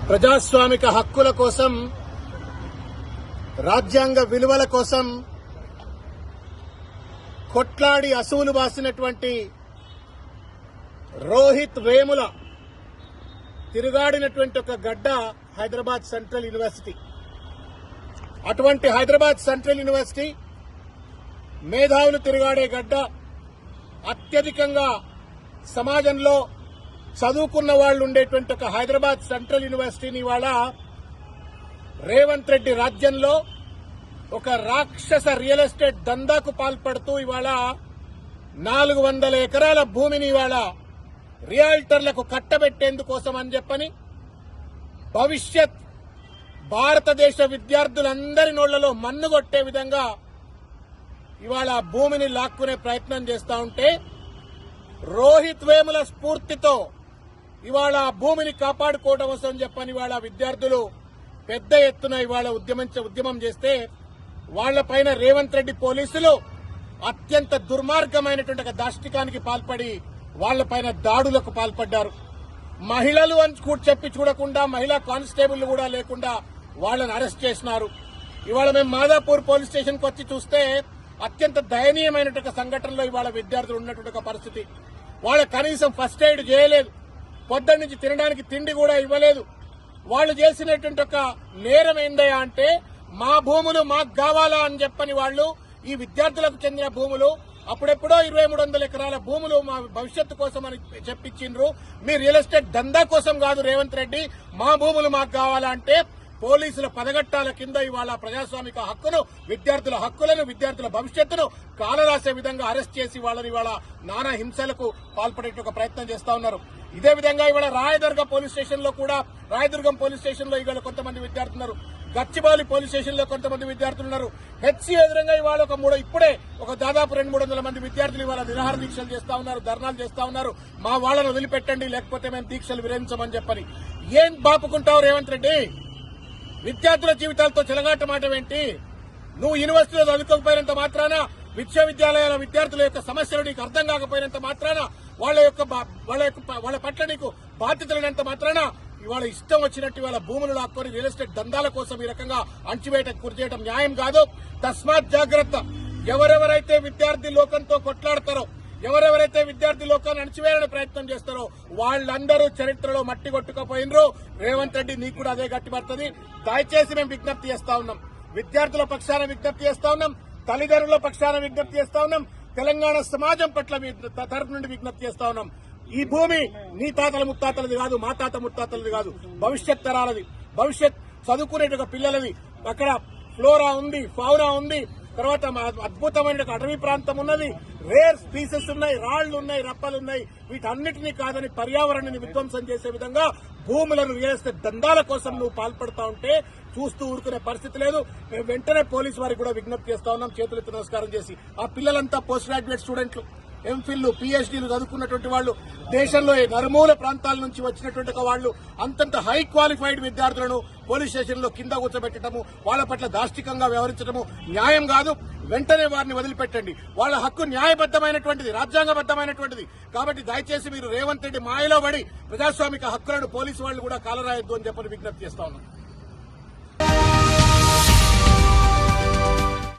ప్రజాస్వామిక హక్కుల కోసం, రాజ్యాంగ విలువల కోసం కొట్లాడి అసువులు బాసినటువంటి రోహిత్ వేముల తిరుగాడినటువంటి ఒక గడ్డ హైదరాబాద్ సెంట్రల్ యూనివర్సిటీ. అటువంటి హైదరాబాద్ సెంట్రల్ యూనివర్సిటీ మేధావులు తిరుగాడే గడ్డ. అత్యధికంగా సమాజంలో చదువుకున్న వాళ్లు ఉండేటువంటి ఒక హైదరాబాద్ సెంట్రల్ యూనివర్సిటీని ఇవాళ రేవంత్ రెడ్డి రాజ్యంలో ఒక రాక్షస రియల్ ఎస్టేట్ దందాకు పాల్పడుతూ ఇవాళ 400 ఎకరాల భూమిని ఇవాళ రియాల్టర్లకు కట్టబెట్టేందుకోసం అని చెప్పని భవిష్యత్ భారతదేశ విద్యార్థులందరి నోళ్లలో మన్నుగొట్టే విధంగా ఇవాళ భూమిని లాక్కునే ప్రయత్నం చేస్తా ఉంటే, రోహిత్ వేముల స్ఫూర్తితో ఇవాళ భూమిని కాపాడుకోవడం కోసం చెప్పని ఇవాళ విద్యార్థులు పెద్ద ఎత్తున ఇవాళ ఉద్యమం చేస్తే, వాళ్లపైన రేవంత్ రెడ్డి పోలీసులు అత్యంత దుర్మార్గమైనటువంటి ఒక దాష్టికానికి పాల్పడి వాళ్లపైన దాడులకు పాల్పడ్డారు. మహిళలు అని చెప్పి చూడకుండా, మహిళా కానిస్టేబుల్ కూడా లేకుండా వాళ్లను అరెస్ట్ చేసినారు. ఇవాళ మేము మాదాపూర్ పోలీస్ స్టేషన్ కు వచ్చి చూస్తే అత్యంత దయనీయమైనటువంటి సంఘటనలో ఇవాళ విద్యార్థులు ఉన్నటువంటి ఒక పరిస్థితి. వాళ్ళ కనీసం ఫస్ట్ ఎయిడ్ చేయలేదు, పొద్దున్న నుంచి తినడానికి తిండి కూడా ఇవ్వలేదు. వాళ్ళు చేసినటువంటి ఒక నేరం ఏందయ్యా అంటే, మా భూములు మాకు కావాలా అని చెప్పని వాళ్ళు ఈ విద్యార్థులకు చెందిన భూములు అప్పుడెప్పుడో 2300 ఎకరాల భూములు మా భవిష్యత్తు కోసం అని చెప్పించిండ్రు. మీ రియల్ ఎస్టేట్ దందా కోసం కాదు రేవంత్ రెడ్డి, మా భూములు మాకు కావాలా అంటే పోలీసుల పదగట్టాల కింద ఇవాళ ప్రజాస్వామిక హక్కును, విద్యార్థుల హక్కులను, విద్యార్థుల భవిష్యత్తును కాలరాసే విధంగా అరెస్ట్ చేసి వాళ్ళని ఇవాళ నానా హింసలకు పాల్పడే ఒక ప్రయత్నం చేస్తా ఉన్నారు. ఇదే విధంగా ఇవాళ రాయదుర్గం పోలీస్ స్టేషన్ లో ఇవాళ కొంతమంది విద్యార్థులు ఉన్నారు. గచ్చిబౌలి పోలీస్ స్టేషన్ లో కొంతమంది విద్యార్థులు ఉన్నారు. హెచ్సీ ఎదురుగా ఇవాళ ఇప్పుడే దాదాపు 200-300 మంది విద్యార్థులు ఇవాళ నిరాహార దీక్షలు చేస్తా ఉన్నారు, ధర్నాలు చేస్తా ఉన్నారు. మా వాళ్ళను వదిలిపెట్టండి, లేకపోతే మేము దీక్షలు విరమించమని చెప్పని. ఏం బాపుకుంటావు రేవంత్ రెడ్డి? విద్యార్థుల జీవితాలతో చెలగాటమాటమేంటి? నువ్వు యూనివర్సిటీలో చదువుకోకపోయినంత మాత్రాన, విశ్వవిద్యాలయాల విద్యార్థుల యొక్క సమస్యలు నీకు అర్థం కాకపోయినంత మాత్రాన, వాళ్ళ పట్ల నీకు బాధ్యత లేనంత మాత్రాన ఇవాళ ఇష్టం వచ్చినట్టు ఇవాళ భూములు లాక్కొని రియల్ ఎస్టేట్ దందాల కోసం ఈ రకంగా అణచివేయటకు గురి చేయడం న్యాయం కాదు. తస్మాత్ జాగ్రత్త. ఎవరెవరైతే విద్యార్థి లోకంతో కొట్లాడతారో, ఎవరెవరైతే విద్యార్థి లోకాన్ని అణచివేయాలని ప్రయత్నం చేస్తారో వాళ్ళందరూ చరిత్రలో మట్టి కొట్టుకుపోయినరు. రేవంత్ రెడ్డి నీకు కూడా అదే గట్టి పడుతుంది. దయచేసి మేము విజ్ఞప్తి చేస్తా ఉన్నాం, విద్యార్థుల పక్షాన విజ్ఞప్తి చేస్తా ఉన్నాం, తల్లిదండ్రుల పక్షాన విజ్ఞప్తి చేస్తా ఉన్నాం, తెలంగాణ సమాజం పట్ల తరఫు నుండి విజ్ఞప్తి చేస్తా ఉన్నాం. ఈ భూమి నీ తాతల ముత్తాతలది కాదు, మా తాత ముత్తాతలది కాదు, భవిష్యత్ తరాలది, భవిష్యత్ చదువుకునే పిల్లలది. అక్కడ ఫ్లోరా ఉంది, ఫౌనా ఉంది, తర్వాత అద్భుతమైన అటవీ ప్రాంతం ఉన్నది, రేర్ స్పీసెస్ ఉన్నాయి, రాళ్లు ఉన్నాయి, రప్పలున్నాయి. వీటన్నిటినీ కాదని పర్యావరణాన్ని విధ్వంసం చేసే విధంగా భూములను రియల్ ఎస్టేట్ దందాల కోసం నువ్వు పాల్పడతా ఉంటే చూస్తూ ఊరుకునే పరిస్థితి లేదు. మేము వెంటనే పోలీసు వారికి కూడా విజ్ఞప్తి చేస్తా ఉన్నాం, చేతులెత్తి నమస్కారం చేసి. ఆ పిల్లలంతా పోస్ట్ గ్రాడ్యుయేట్ స్టూడెంట్లు, ఎంఫిల్, పీహెచ్డీలు చదువుకున్నటువంటి వాళ్లు, దేశంలో నలుమూల ప్రాంతాల నుంచి వచ్చినటువంటి వాళ్లు, అంతంత హై క్వాలిఫైడ్ విద్యార్థులను పోలీస్ స్టేషన్ లో కింద కూర్చోబెట్టడము, వాళ్ల పట్ల దాష్టికంగా వ్యవహరించడము న్యాయం కాదు. వెంటనే వారిని వదిలిపెట్టండి. వాళ్ల హక్కు న్యాయబద్దమైనటువంటిది, రాజ్యాంగబద్దమైనటువంటిది. కాబట్టి దయచేసి మీరు రేవంత్ రెడ్డి మాయలో పడి ప్రజాస్వామిక హక్కులను పోలీసు వాళ్లు కూడా కాలరాయొద్దు అని చెప్పని విజ్ఞప్తి చేస్తా ఉన్నాం.